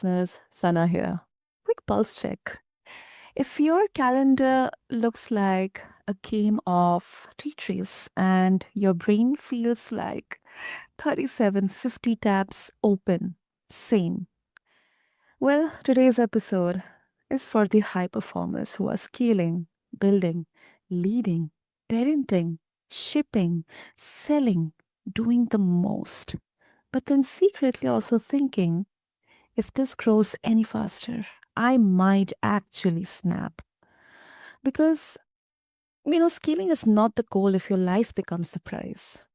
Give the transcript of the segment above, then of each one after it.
listeners. Sana here. Quick pulse check. If your calendar looks like a game of Tetris and your brain feels like 3750 tabs open, same. Well, today's episode is for the high performers who are scaling, building, leading, parenting, shipping, selling, doing the most, but then secretly also thinking, if this grows any faster, I might actually snap. Because, scaling is not the goal if your life becomes the prize.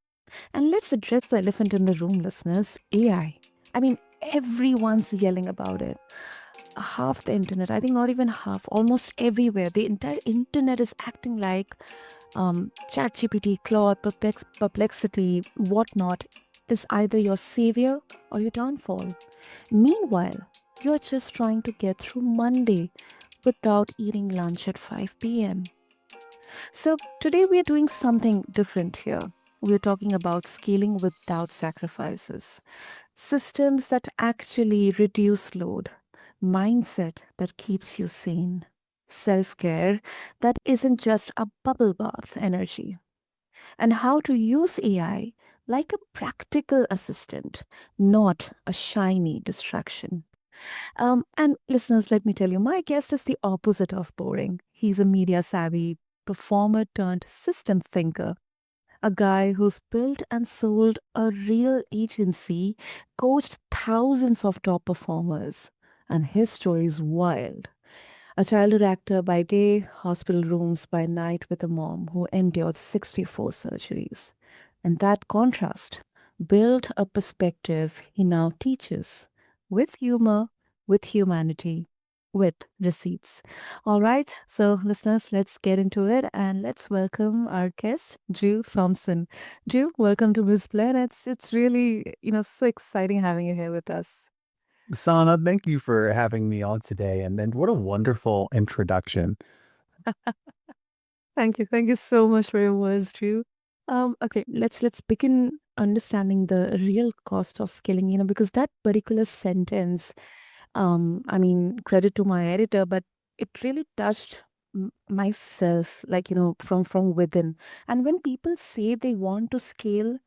And let's address the elephant in the room, listeners, AI. I mean, everyone's yelling about it. Half the internet, I think not even half, almost everywhere, the entire internet is acting like ChatGPT, Claude, Perplexity, whatnot is either your savior or your downfall. Meanwhile, you're just trying to get through Monday without eating lunch at 5 p.m. So, today we are doing something different here. We're talking about scaling without sacrifices, systems that actually reduce load, mindset that keeps you sane, self care that isn't just a bubble bath energy, and how to use AI like a practical assistant, not a shiny distraction. And listeners, let me tell you, my guest is the opposite of boring. He's a media savvy performer turned system thinker, a guy who's built and sold a real agency, coached thousands of top performers, and his story is wild. A childhood actor by day, hospital rooms by night with a mom who endured 64 surgeries. And that contrast built a perspective he now teaches with humor, with humanity, with receipts. All right, so listeners, let's get into it and let's welcome our guest, Drew Thompson. Drew, welcome to BizBlend. It's really, so exciting having you here with us. Sana, thank you for having me on today. And what a wonderful introduction. Thank you. Thank you so much for your words, Drew. Okay, let's begin understanding the real cost of scaling, because that particular sentence, I mean, credit to my editor, but it really touched myself, like, from within. And when people say they want to scale,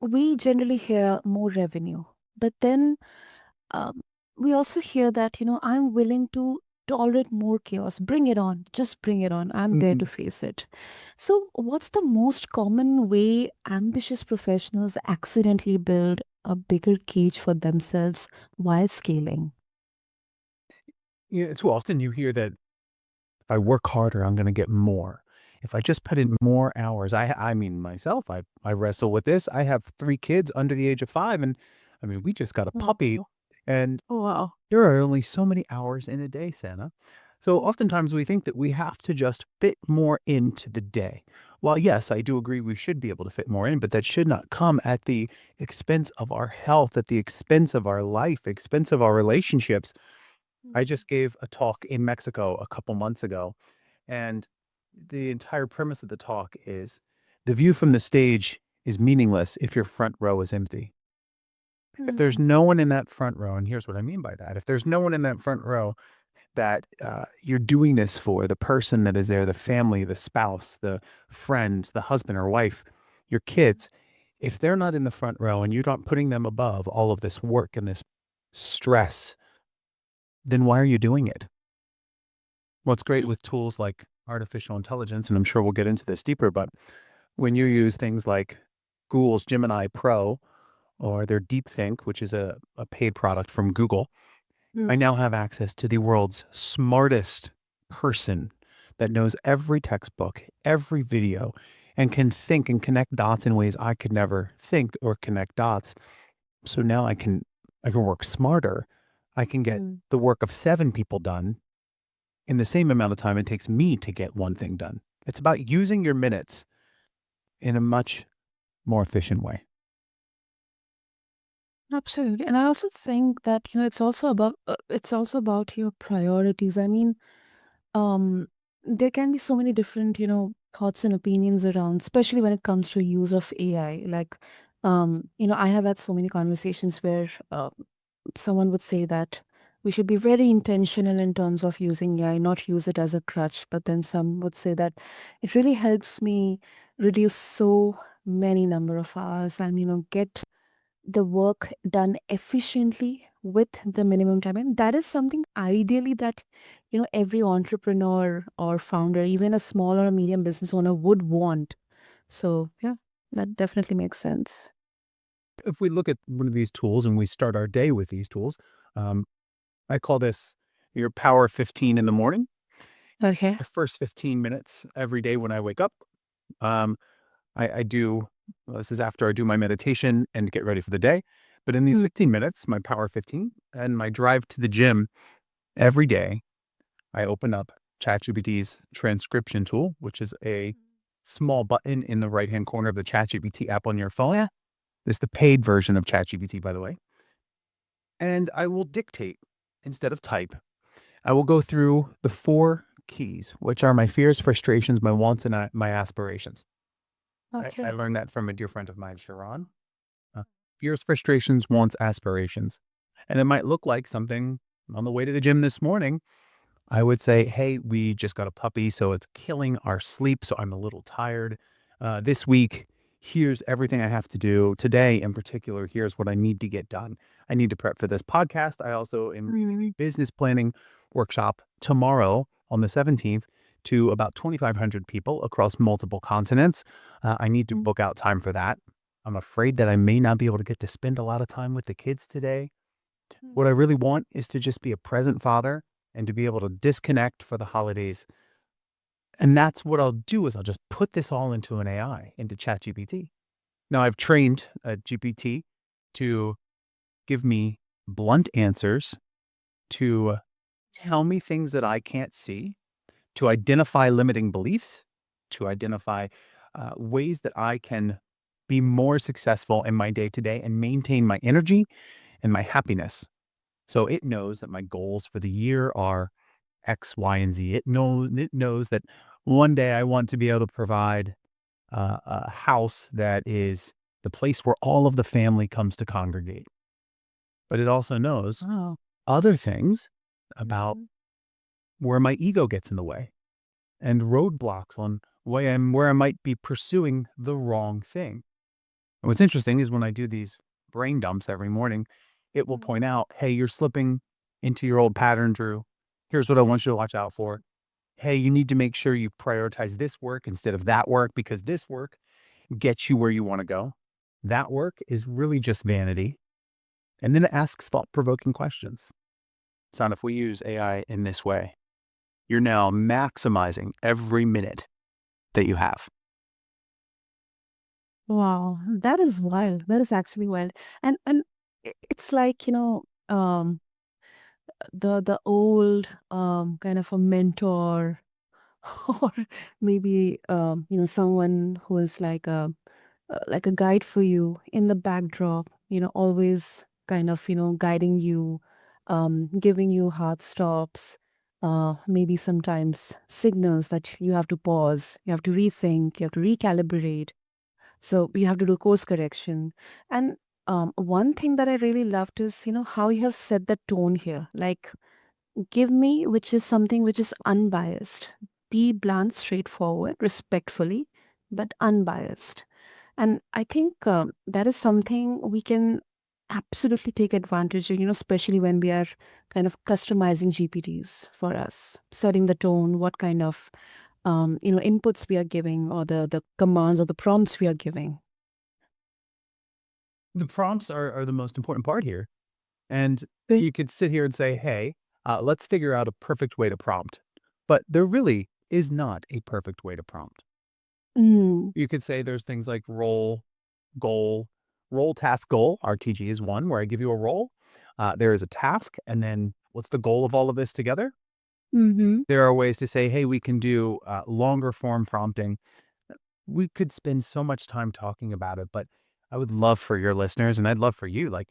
we generally hear more revenue. But then um, we also hear that, I'm willing to tolerate more chaos. Bring it on. Just bring it on. I'm there to Mhm. face it. So, what's the most common way ambitious professionals accidentally build a bigger cage for themselves while scaling? Yeah, too often you hear that if I work harder, I'm going to get more. If I just put in more hours, I mean, myself, I wrestle with this. I have 3 kids under the age of 5. And I mean, we just got a Oh, puppy. And wow. there are only so many hours in a day, Santa. So oftentimes we think that we have to just fit more into the day. While yes, I do agree we should be able to fit more in, but that should not come at the expense of our health, at the expense of our life, expense of our relationships. I just gave a talk in Mexico a couple months ago, and the entire premise of the talk is the view from the stage is meaningless if your front row is empty. If there's Mhm. no one in that front row, and here's what I mean by that, if there's no one in that front row that you're doing this for, the person that is there, the family, the spouse, the friends, the husband or wife, your kids, if they're not in the front row and you're not putting them above all of this work and this stress, then why are you doing it? What's great with tools like artificial intelligence, and I'm sure we'll get into this deeper, but when you use things like Google's Gemini Pro or their DeepThink, which is a paid product from Google, I now have access to the world's smartest person that knows every textbook, every video, and can think and connect dots in ways I could never think or connect dots. So now I can work smarter. I can get Mm. the work of 7 people done in the same amount of time it takes me to get one thing done. It's about using your minutes in a much more efficient way. Absolutely. And I also think that, it's also about your priorities. I mean, um there can be so many different thoughts and opinions around, especially when it comes to use of AI. Like I have had so many conversations where someone would say that we should be very intentional in terms of using AI, not use it as a crutch. But then some would say that it really helps me reduce so many number of hours and get the work done efficiently with the minimum time. And that is something ideally that every entrepreneur or founder, even a small or a medium business owner, would want. So yeah, that definitely makes sense. If we look at one of these tools and we start our day with these tools, um, I call this your power 15 in the morning. Okay. The first 15 minutes every day when I wake up, um, I do, well, this is after I do my meditation and get ready for the day. But in these Mm. 15 minutes, my power 15 and my drive to the gym every day, I open up ChatGPT's transcription tool, which is a small button in the right-hand corner of the ChatGPT app on your phone. This is the paid version of ChatGPT, by the way. And I will dictate instead of type. I will go through the 4 keys, which are my fears, frustrations, my wants, and my aspirations. I Okay. learned that from a dear friend of mine, Sharon. Fears, frustrations, wants, aspirations. And it might look like something on the way to the gym this morning. I would say, hey, we just got a puppy, so it's killing our sleep. So I'm a little tired. This week, here's everything I have to do. Today, in particular, here's what I need to get done. I need to prep for this podcast. I also am leading a business planning workshop tomorrow on the 17th to about 2,500 people across multiple continents. I need to Mm. book out time for that. I'm afraid that I may not be able to get to spend a lot of time with the kids today. What I Mm. really want is to just be a present father and to be able to disconnect for the holidays. And that's what I'll do is I'll just put this all into an AI, into ChatGPT. Now I've trained a GPT to give me blunt answers, to tell me things that I can't see, to identify limiting beliefs, to identify ways that I can be more successful in my day to day and maintain my energy and my happiness. So it knows that my goals for the year are X, Y, and Z. It knows that one day I want to be able to provide a house that is the place where all of the family comes to congregate. But it also knows Wow. other things about Mhm. where my ego gets in the way and roadblocks on where I might be pursuing the wrong thing. And what's interesting is when I do these brain dumps every morning, it will Mm. point out, hey, you're slipping into your old pattern, Drew. Here's what I want you to watch out for. Hey, you need to make sure you prioritize this work instead of that work because this work gets you where you want to go. That work is really just vanity. And then it asks thought provoking questions. So if we use AI in this way, you're now maximizing every minute that you have. Wow, that is wild. That is actually wild. And it's like, the old kind of a mentor or maybe someone who is like a guide for you in the backdrop, always kind of, guiding you, giving you hard stops, maybe sometimes signals that you have to pause, you have to rethink, you have to recalibrate. So you have to do course correction. And one thing that I really loved is, how you have set the tone here. Like, give me, which is something which is unbiased. Be blunt, straightforward, respectfully, but unbiased. And I think that is something we can absolutely take advantage of, especially when we are kind of customizing GPTs for us, setting the tone, what kind of inputs we are giving, or the commands or the prompts we are giving. The prompts are the most important part here. And Right. you could sit here and say, hey, let's figure out a perfect way to prompt. But there really is not a perfect way to prompt. Mm. You could say there's things like role, goal, role, task, goal. RTG is one where I give you a role. There is a task. And then what's the goal of all of this together? Mm-hmm. There are ways to say, hey, we can do longer form prompting. We could spend so much time talking about it, but I would love for your listeners and I'd love for you, like,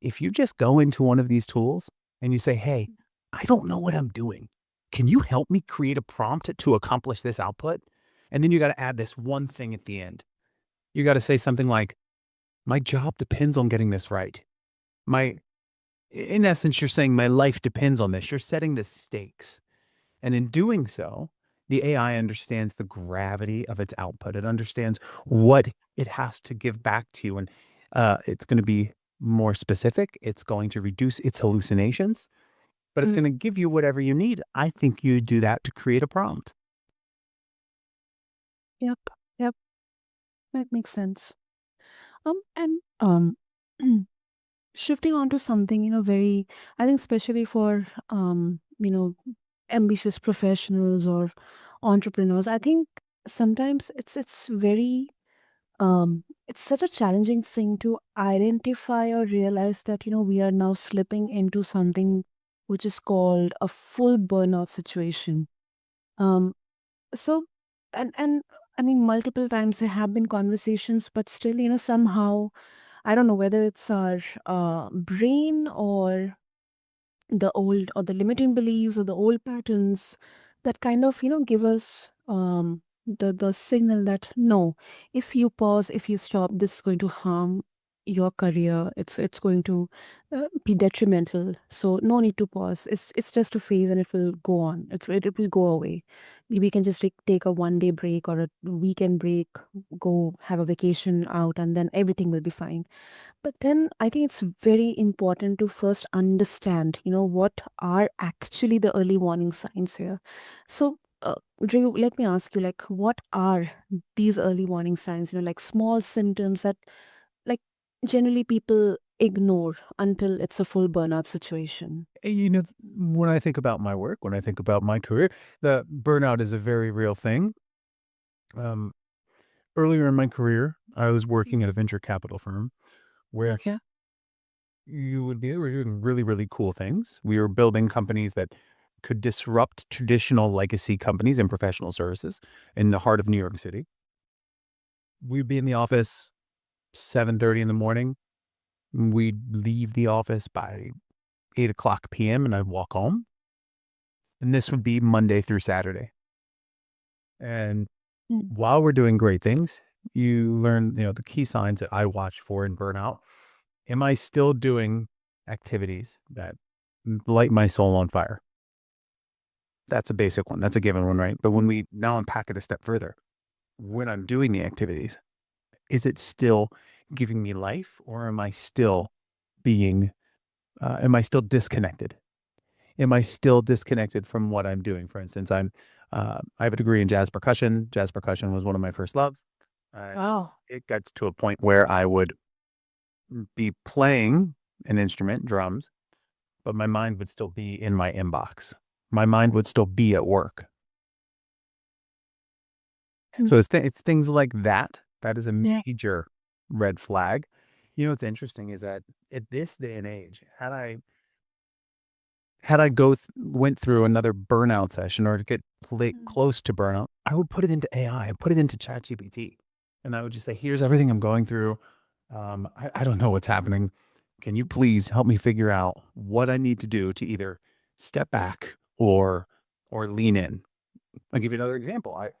if you just go into one of these tools and you say, hey, I don't know what I'm doing. Can you help me create a prompt to accomplish this output? And then you got to add this one thing at the end. You got to say something like, my job depends on getting this right. My In essence, you're saying my life depends on this. You're setting the stakes. And in doing so, the AI understands the gravity of its output. It understands what it has to give back to you. And it's going to be more specific. It's going to reduce its hallucinations, but it's Mm. going to give you whatever you need. I think you do that to create a prompt. Yep. Yep. That makes sense. And shifting on to something, very, I think, especially for, ambitious professionals or entrepreneurs, I think sometimes it's very, it's such a challenging thing to identify or realize that, we are now slipping into something which is called a full burnout situation. Um, so, and I mean, multiple times there have been conversations, but still, somehow, I don't know whether it's our brain or the limiting beliefs or the old patterns that kind of give us the signal that no, if you pause, if you stop, this is going to harm your career, it's going to be detrimental, so no need to pause. It's just a phase and it will go on, it will go away. Maybe you can just take a 1 day break or a weekend break, go have a vacation out, and then everything will be fine. But then I think it's very important to first understand, what are actually the early warning signs here. So, Drew, let me ask you, like, what are these early warning signs? Like small symptoms that, like, generally people ignore until it's a full burnout situation. When I think about my work, when I think about my career, the burnout is a very real thing. Um, Earlier in my career, I was working at a venture capital firm where Okay. we were doing really, really cool things. We were building companies that could disrupt traditional legacy companies in professional services in the heart of New York City. We'd be in the office 7:30 in the morning. We'd leave the office by 8 o'clock p.m. and I'd walk home. And this would be Monday through Saturday. And Mm. while we're doing great things, you learn, the key signs that I watch for in burnout. Am I still doing activities that light my soul on fire? That's a basic one. That's a given one, right? But when we now unpack it a step further, when I'm doing the activities, is it still giving me life, or being, am I still disconnected? Am I still disconnected from what I'm doing? For instance, I have a degree in jazz percussion. Jazz percussion was one of my first loves. Uh, Wow. it gets to a point where I would be playing an instrument, drums, but my mind would still be in my inbox. My mind would still be at work. Mm. So it's things like that. That is a Yeah. major red flag. What's interesting is that at this day and age, had I went through another burnout session or to get Mm. close to burnout, I would put it into AI. I put it into ChatGPT, and I would just say, "Here's everything I'm going through. I don't know what's happening. Can you please help me figure out what I need to do to either step back or lean in?" I'll give you another example. I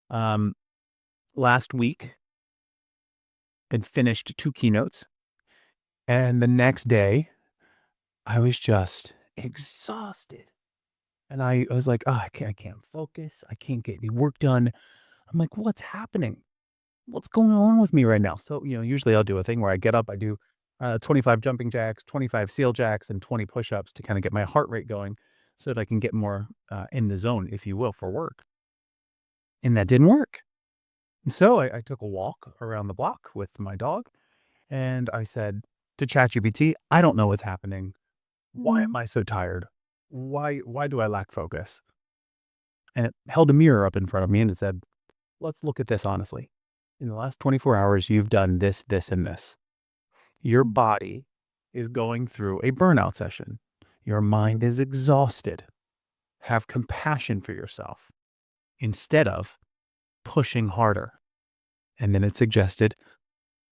um, Last week had finished 2 keynotes, and the next day I was just exhausted. And I was like, "Oh, I can't focus. I can't get any work done." I'm like, "What's happening? What's going on with me right now?" So, usually I'll do a thing where I get up, I do 25 jumping jacks, 25 seal jacks, and 20 push-ups to kind of get my heart rate going so that I can get more in the zone, if you will, for work. And that didn't work. And so I took a walk around the block with my dog and I said to ChatGPT, "I don't know what's happening. Why am Mm. I so tired? Why do I lack focus?" And it held a mirror up in front of me and it said, "Let's look at this honestly. In the last 24 hours, you've done this, this, and this. Your body is going through a burnout session. Your mind is exhausted. Have compassion for yourself instead of pushing harder." And then it suggested,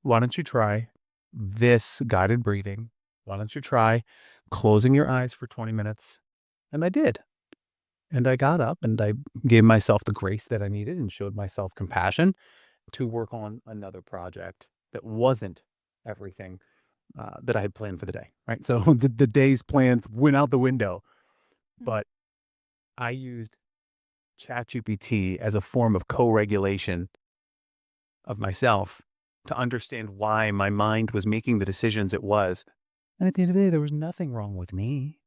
"Why don't you try this guided breathing? Why don't you try closing your eyes for 20 minutes?" And I did. And I got up and I gave myself the grace that I needed and showed myself compassion to work on another project that wasn't everything that I had planned for the day, right? So the day's plans went out the window, but I used ChatGPT as a form of co-regulation of myself to understand why my mind was making the decisions it was. And at the end of the day, there was nothing wrong with me.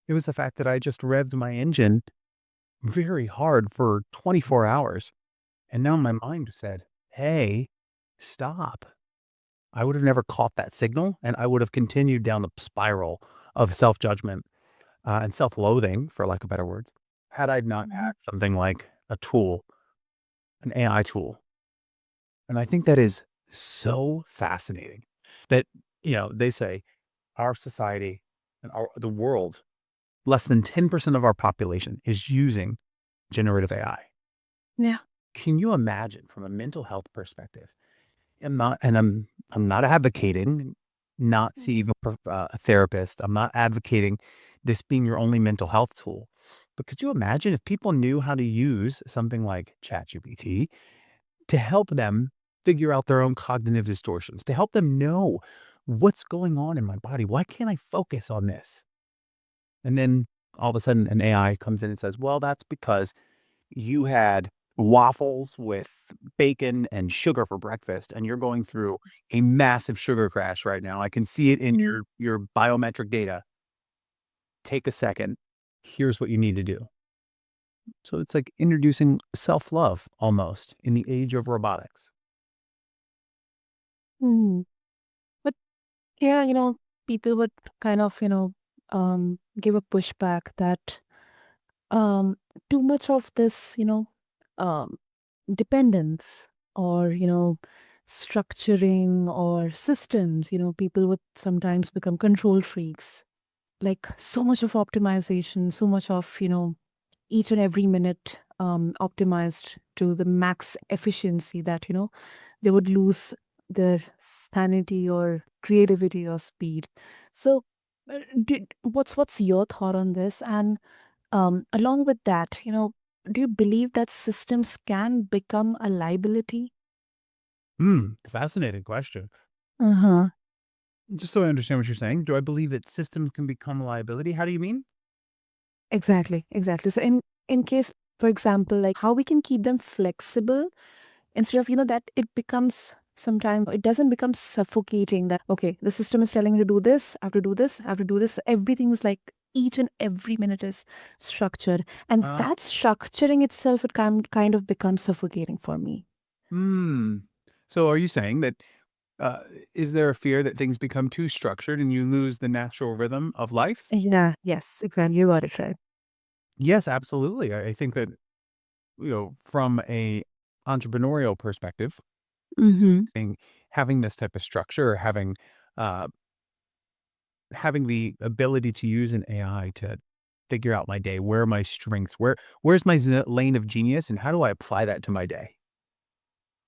It was the fact that I just revved my engine very hard for 24 hours. And now my mind said, hey, stop. I would have never caught that signal, and I would have continued down the spiral of self-judgment, and self-loathing, for lack of better words, had I not had Mhm. something like a tool, an AI tool. And I think that is so fascinating that, they say our society and the world, less than 10% of our population is using generative AI. Yeah. Can you imagine from a mental health perspective? I'm not advocating not Mhm. seeing a therapist. I'm not advocating this being your only mental health tool. But could you imagine if people knew how to use something like ChatGPT to help them figure out their own cognitive distortions, to help them know what's going on in my body? Why can't I focus on this? And then all of a sudden, an AI comes in and says, well, that's because you had waffles with bacon and sugar for breakfast, and you're going through a massive sugar crash right now. I can see it in Mm. your biometric data. Take a second. Here's what you need to do. So it's like introducing self-love almost in the age of robotics. Mm. But yeah, people would kind of, give a pushback that um, too much of this, um, dependence or, structuring or systems, people would sometimes become control freaks. Like so much of optimization, so much of, each and every minute optimized to the max efficiency that, they would lose their sanity or creativity or speed. So, what's your thought on this? And along with that, do you believe that systems can become a liability? Fascinating question. Uh-huh. Just so I understand what you're saying, do I believe that systems can become a liability? How do you mean? Exactly, exactly. So in case, for example, like how we can keep them flexible instead of, that it becomes sometimes it doesn't become suffocating that okay, the system is telling you to do this, I have to do this, I have to do this. Everything is like each and every minute is structured. And Uh, that structuring itself it kind of becomes suffocating for me. hmm. So are you saying that Uh, is there a fear that things become too structured and you lose the natural rhythm of life? Yeah, yes, exactly. You got it right. Yes, absolutely. I think that, from a entrepreneurial perspective, Mm-hmm. think having this type of structure, uh, having the ability to use an AI to figure out my day, where are my strengths, where's my lane of genius, and how do I apply that to my day?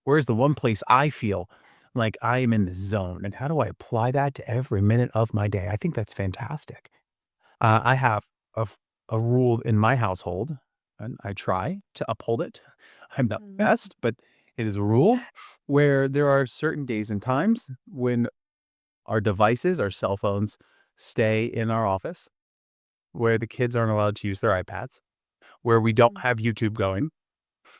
Where's the one place I feel like I am in the zone, and how do I apply that to every minute of my day? I think that's fantastic. I have a f a rule in my household, and I try to uphold it. I'm not the Mm-hmm. best, but it is a rule where there are certain days and times when our devices, our cell phones, stay in our office, where the kids aren't allowed to use their iPads, where we don't have YouTube going,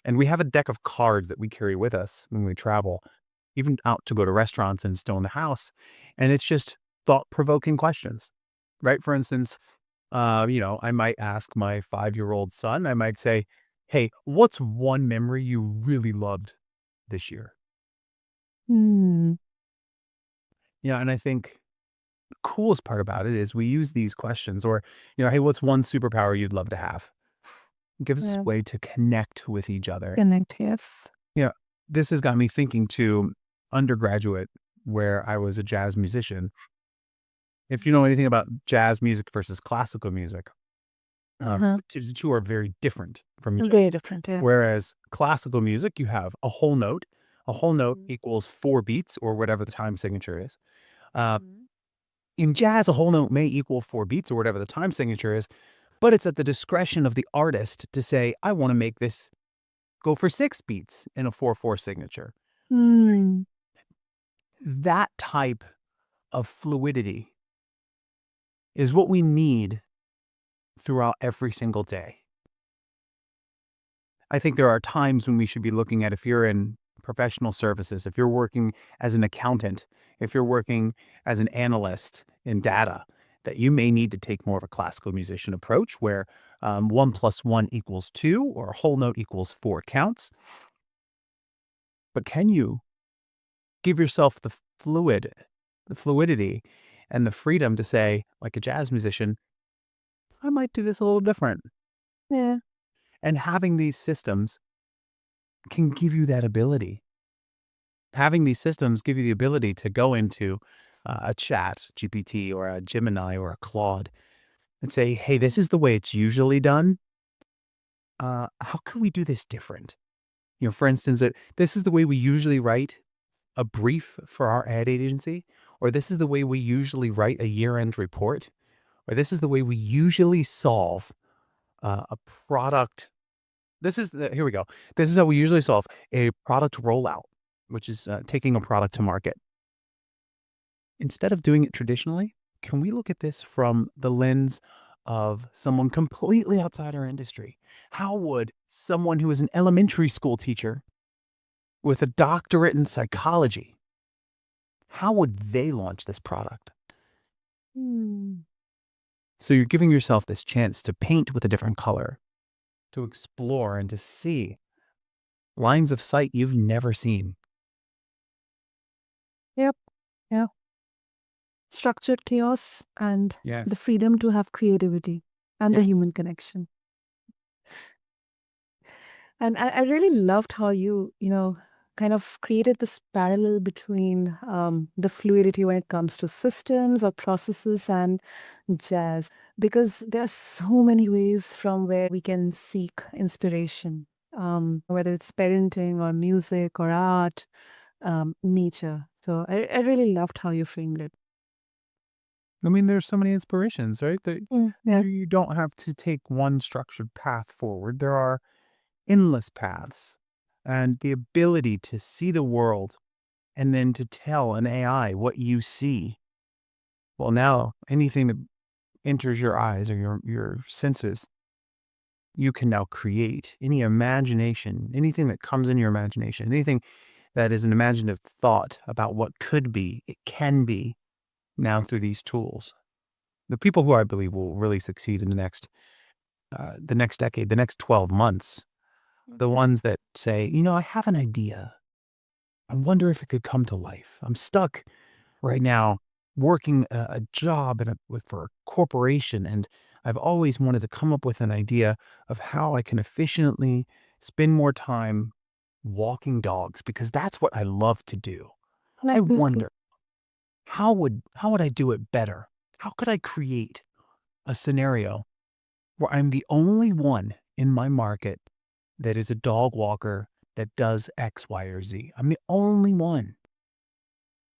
and we have a deck of cards that we carry with us when we travel, even out to go to restaurants and still in the house, and it's just thought-provoking questions, right? For instance, I might ask my 5-year-old son, I might say, "Hey, what's one memory you really loved this year?" Mm-hmm. Yeah, and I think the coolest part about it is we use these questions or, "Hey, what's one superpower you'd love to have?" It gives us Yeah. a way to connect with each other. Connect, yes. Yeah, this has got me thinking to undergraduate where I was a jazz musician. If you know anything about jazz music versus classical music, Uh-huh. the two are very different from each other. Very different, yeah. Whereas classical music, you have a whole note. A whole note Mhm. equals 4 beats or whatever the time signature is. Uh, Mhm. in jazz, a whole note may equal 4 beats or whatever the time signature is, but it's at the discretion of the artist to say, "I wanna make this go for 6 beats in a 4/4 signature." Mm. That type of fluidity is what we need throughout every single day. I think there are times when we should be looking at if you're in professional services, if you're working as an accountant, if you're working as an analyst in data, that you may need to take more of a classical musician approach where 1 + 1 = 2 or a whole note equals 4 counts. But can you give yourself the fluidity and the freedom to say, like a jazz musician, I might do this a little different. Yeah. And having these systems can give you that ability. Having these systems give you the ability to go into a chat GPT or a Gemini or a Claude and say, hey, this is the way it's usually done. How can we do this different? For instance, this is the way we usually write a brief for our ad agency, or this is the way we usually write a year-end report, or this is the way we usually solve a product. Here we go. This is how we usually solve a product rollout, which is taking a product to market. Instead of doing it traditionally, can we look at this from the lens of someone completely outside our industry? How would someone who is an elementary school teacher with a doctorate in psychology, how would they launch this product? Hmm. So you're giving yourself this chance to paint with a different color, to explore and to see lines of sight you've never seen. Yep. Yeah. Structured chaos and the Yes. freedom to have creativity and the Yeah. human connection. And I really loved how you kind of created this parallel between the fluidity when it comes to systems or processes and jazz, because there are so many ways from where we can seek inspiration, whether it's parenting or music or art, nature. So I really loved how you framed it. I mean, there's so many inspirations, right? That Yeah. you don't have to take one structured path forward. There are endless paths. And the ability to see the world and then to tell an AI what you see. Well, now anything that enters your eyes or your senses, you can now create any imagination, anything that comes in your imagination, anything that is an imaginative thought about what could be, it can be now through these tools. The people who I believe will really succeed in the next decade, the next 12 months, the ones that say, I have an idea. I wonder if it could come to life. I'm stuck right now working a job for a corporation, and I've always wanted to come up with an idea of how I can efficiently spend more time walking dogs because that's what I love to do. I Definitely. wonder how would I do it better? How could I create a scenario where I'm the only one in my market that is a dog walker that does X, Y, or Z? I'm the only one.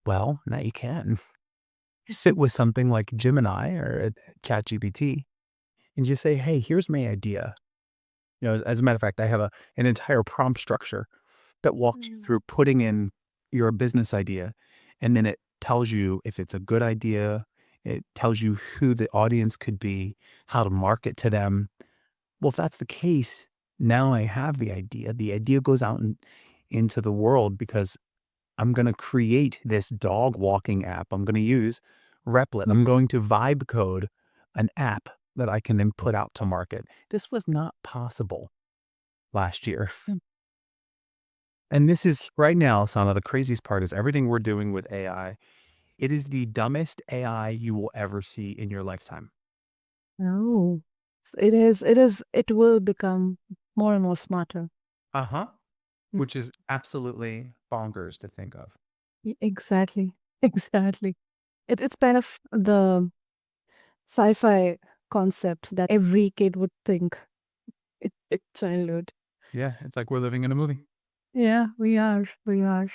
Well, now you can. You sit with something like Gemini or ChatGPT and just say, hey, here's my idea. As a matter of fact, I have an entire prompt structure that walks you Mm. through putting in your business idea. And then it tells you if it's a good idea. It tells you who the audience could be, how to market to them. Well, if that's the case, now I have the idea. The idea goes out into the world because I'm going to create this dog walking app. I'm going to use Replit. I'm going to vibe code an app that I can then put out to market. This was not possible last year. And this is right now, Sana, the craziest part is everything we're doing with AI. It is the dumbest AI you will ever see in your lifetime. Oh, it will become more and more smarter. Uh huh. Mm. Which is absolutely bonkers to think of. Exactly. Exactly. It's kind of the sci-fi concept that every kid would think in childhood. Yeah, it's like we're living in a movie. Yeah, we are. We are.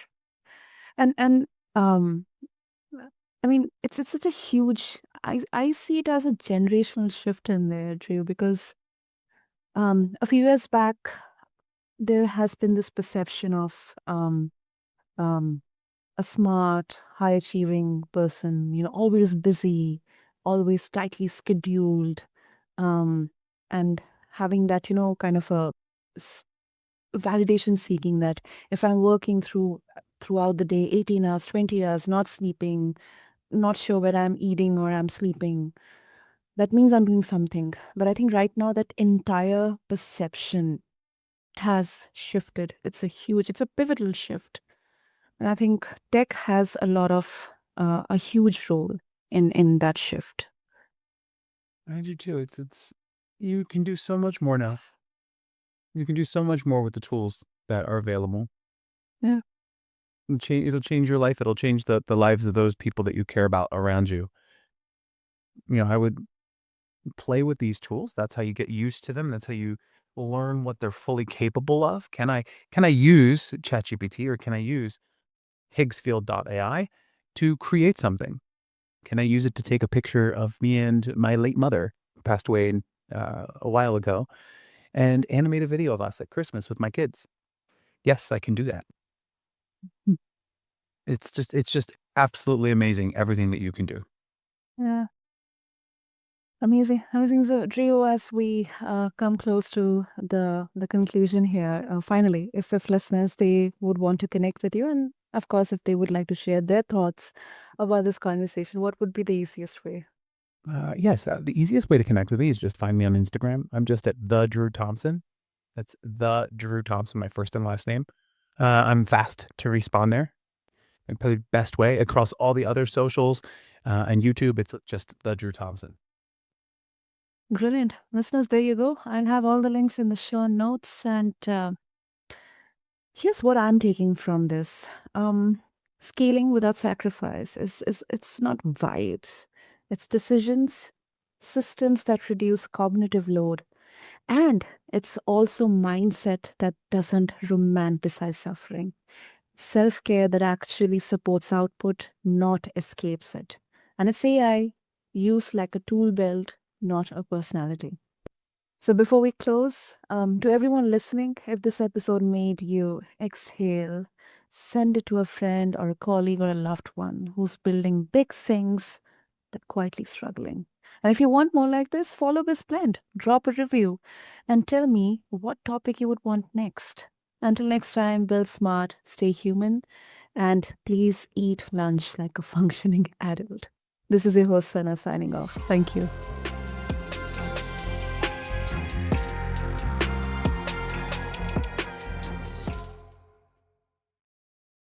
And um I mean, it's such a huge. I see it as a generational shift in there, Drew, because a few years back there has been this perception of um a smart, high achieving person, always busy, always tightly scheduled, um, and having that, kind of a s- validation seeking that if I'm working throughout the day, 18 hours, 20 hours, not sleeping, not sure whether I'm eating or I'm sleeping, that means I'm doing something. But I think right now that entire perception has shifted. It's a pivotal shift. And I think tech has a huge role in that shift. I do too. It's you can do so much more now. You can do so much more with the tools that are available. Yeah. It'll change your life. It'll change the lives of those people that you care about around you. I would play with these tools. That's how you get used to them. That's how you learn what they're fully capable of. Can I use ChatGPT or can I use Higgsfield.ai to create something? Can I use it to take a picture of me and my late mother, who passed away a while ago, and animate a video of us at Christmas with my kids? Yes, I can do that. Mm. It's just absolutely amazing everything that you can do. Yeah. Amazing, amazing. So, Drew, as we come close to the conclusion here, finally, if listeners they would want to connect with you, and of course, if they would like to share their thoughts about this conversation, what would be the easiest way? Yes, the easiest way to connect with me is just find me on Instagram. I'm just at the Drew Thompson. That's the Drew Thompson, my first and last name. I'm fast to respond there. And probably the best way across all the other socials and YouTube, it's just the Drew Thompson. Brilliant, listeners. There you go. I'll have all the links in the show notes, and here's what I'm taking from this. Scaling without sacrifice is it's not vibes. It's decisions, systems that reduce cognitive load. And it's also mindset that doesn't romanticize suffering. Self care that actually supports output, not escapes it. And it's AI used like a tool belt, not a personality. So before we close, to everyone listening, if this episode made you exhale, send it to a friend or a colleague or a loved one who's building big things that quietly struggling. And if you want more like this, follow BizBlend, drop a review, and tell me what topic you would want next. Until next time, build smart, stay human, and please eat lunch like a functioning adult. This is your host, Sana, signing off. Thank you.